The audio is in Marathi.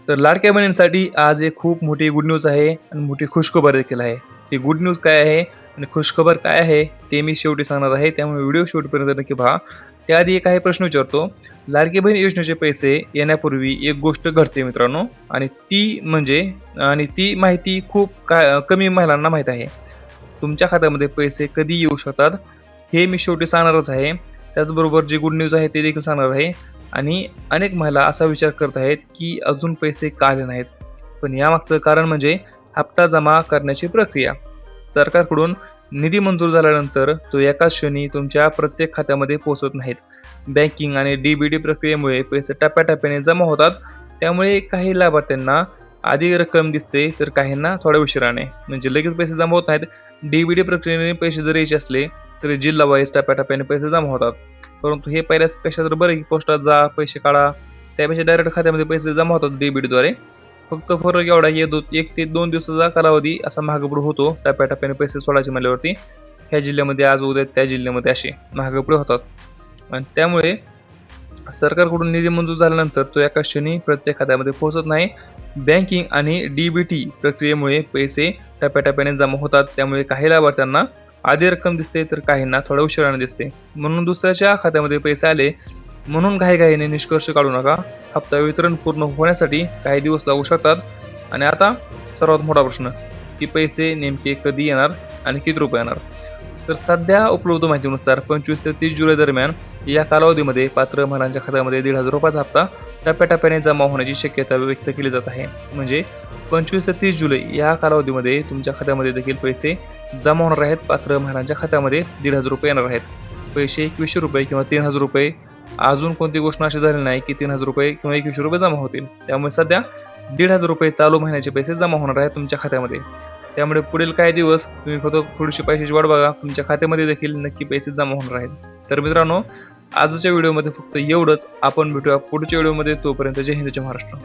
तर लाडक्या बहिणींसाठी आज एक खूप मोठी गुड न्यूज आहे आणि मोठी खुशखबर देखील आहे. ती गुड न्यूज काय आहे आणि खुशखबर काय आहे ते मी शेवटी सांगणार आहे. त्यामुळे व्हिडिओ शेवटपर्यंत नक्की पहा. त्याआधी एक काही प्रश्न विचारतो. लाडकी बहीण योजनेचे पैसे येण्यापूर्वी एक गोष्ट घडते मित्रांनो आणि ती माहिती खूप कमी महिलांना माहीत आहे. तुमच्या खात्यामध्ये पैसे कधी येऊ शकतात हे मी शेवटी सांगणारच आहे. त्याचबरोबर जी गुड न्यूज आहे ते देखील सांगणार आहे. आणि अनेक महिला असा विचार करत आहेत की अजून पैसे का आले नाहीत. पण यामागचं कारण म्हणजे हप्ता जमा करण्याची प्रक्रिया. सरकारकडून निधी मंजूर झाल्यानंतर तो एकाच क्षणी तुमच्या प्रत्येक खात्यामध्ये पोहोचत नाहीत. बँकिंग आणि डीबीटी प्रक्रियेमुळे पैसे टप्प्याटप्प्याने जमा होतात. त्यामुळे काही लाभार्थ्यांना आधी रक्कम दिसते तर काहींना थोड्या उशिराने. म्हणजे लगेच पैसे जमा होत नाहीत. डीबीटी प्रक्रियेने पैसे जर यायचे असले तरी जिल्हा वाईज टप्प्याटप्प्याने पैसे जमा होतात. परंतु हे पहिल्यापेक्षा तर बरं की पोस्टात जा पैसे काढा, त्यापेक्षा डायरेक्ट खात्यामध्ये पैसे जमा होतात डीबीटीद्वारे. फक्त फरक एवढा येतो 1 ते 2 दिवसाचा कालावधी असा महागपुढे होतो टप्प्याटप्प्याने पैसे सोडायचे म्हणल्यावरती. ह्या जिल्ह्यामध्ये आज उद्या त्या जिल्ह्यामध्ये असे महागपुढे होतात. आणि त्यामुळे सरकारकडून निधी मंजूर झाल्यानंतर तो एका क्षणी प्रत्येक खात्यामध्ये पोहोचत नाही. बँकिंग आणि डीबीटी प्रक्रियेमुळे पैसे टप्प्याटप्प्याने जमा होतात. त्यामुळे काही लाभार्थ्यांना आधी रक्कम दिसते तर काहींना थोड्या उशिराने दिसते. म्हणून दुसऱ्याच्या खात्यामध्ये पैसे आले म्हणून घाईघाईने निष्कर्ष काढू नका. हप्ता वितरण पूर्ण होण्यासाठी काही दिवस लागू शकतात. आणि आता सर्वात मोठा प्रश्न की पैसे नेमके कधी येणार आणि किती रुपये येणार. तर सध्या उपलब्ध माहितीनुसार 25 ते 30 जुलै दरम्यान या कालावधीमध्ये पात्र महिलांच्या खात्यामध्ये ₹1,500 हप्ता टप्प्याटप्प्याने जमा होण्याची शक्यता व्यक्त केली जात आहे. म्हणजे 25 ते 30 जुलै या कालावधीमध्ये तुमच्या खात्यामध्ये देखील पैसे जमा होणार आहेत. पात्र महिलांच्या खात्यामध्ये ₹1,500 येणार आहेत. पैसे ₹2,100 किंवा ₹3,000 अजून कोणती गोष्ट अशी झाली नाही की ₹3,000 किंवा ₹2,100 जमा होतील. त्यामुळे सध्या ₹1,500 चालू महिन्याचे पैसे जमा होणार आहेत तुमच्या खात्यामध्ये. त्यामुळे पुढील काही दिवस तुम्ही फक्त थोडीशी पैशाची वाट बघा. तुमच्या खात्यामध्ये देखील नक्की पैसे जमा होणार आहेत. तर मित्रांनो, आजच्या व्हिडिओमध्ये फक्त एवढंच. आपण भेटूया पुढच्या व्हिडिओमध्ये. तोपर्यंत जय हिंद, जय महाराष्ट्र.